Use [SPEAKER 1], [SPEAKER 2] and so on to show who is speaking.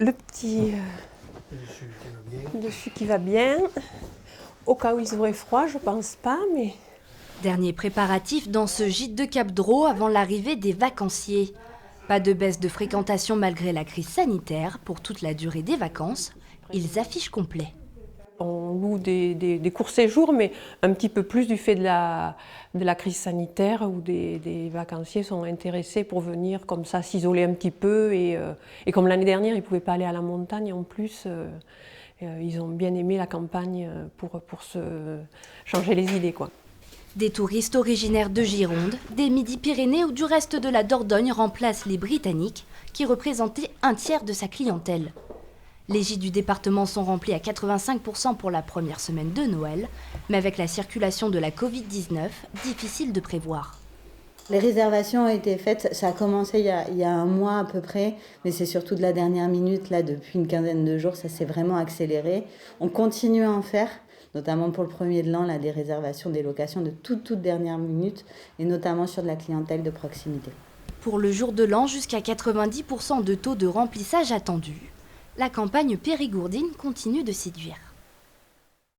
[SPEAKER 1] Le petit dessus qui va bien. Au cas où ils auraient froid, je pense pas, mais...
[SPEAKER 2] Dernier préparatif dans ce gîte de Cap-Dro avant l'arrivée des vacanciers. Pas de baisse de fréquentation malgré la crise sanitaire pour toute la durée des vacances. Ils affichent complet.
[SPEAKER 1] On loue des courts séjours, mais un petit peu plus du fait de la crise sanitaire où des vacanciers sont intéressés pour venir comme ça s'isoler un petit peu. Et comme l'année dernière, ils ne pouvaient pas aller à la montagne en plus, ils ont bien aimé la campagne pour se changer les idées, quoi.
[SPEAKER 2] Des touristes originaires de Gironde, des Midi-Pyrénées ou du reste de la Dordogne remplacent les Britanniques qui représentaient un tiers de sa clientèle. Les gîtes du département sont remplis à 85% pour la première semaine de Noël, mais avec la circulation de la Covid-19, difficile de prévoir.
[SPEAKER 3] Les réservations ont été faites, ça a commencé il y a un mois à peu près, mais c'est surtout de la dernière minute, là, depuis une quinzaine de jours, ça s'est vraiment accéléré. On continue à en faire, notamment pour le premier de l'an, là, des réservations, des locations de toute dernière minute, et notamment sur de la clientèle de proximité.
[SPEAKER 2] Pour le jour de l'an, jusqu'à 90% de taux de remplissage attendu. La campagne périgourdine continue de séduire.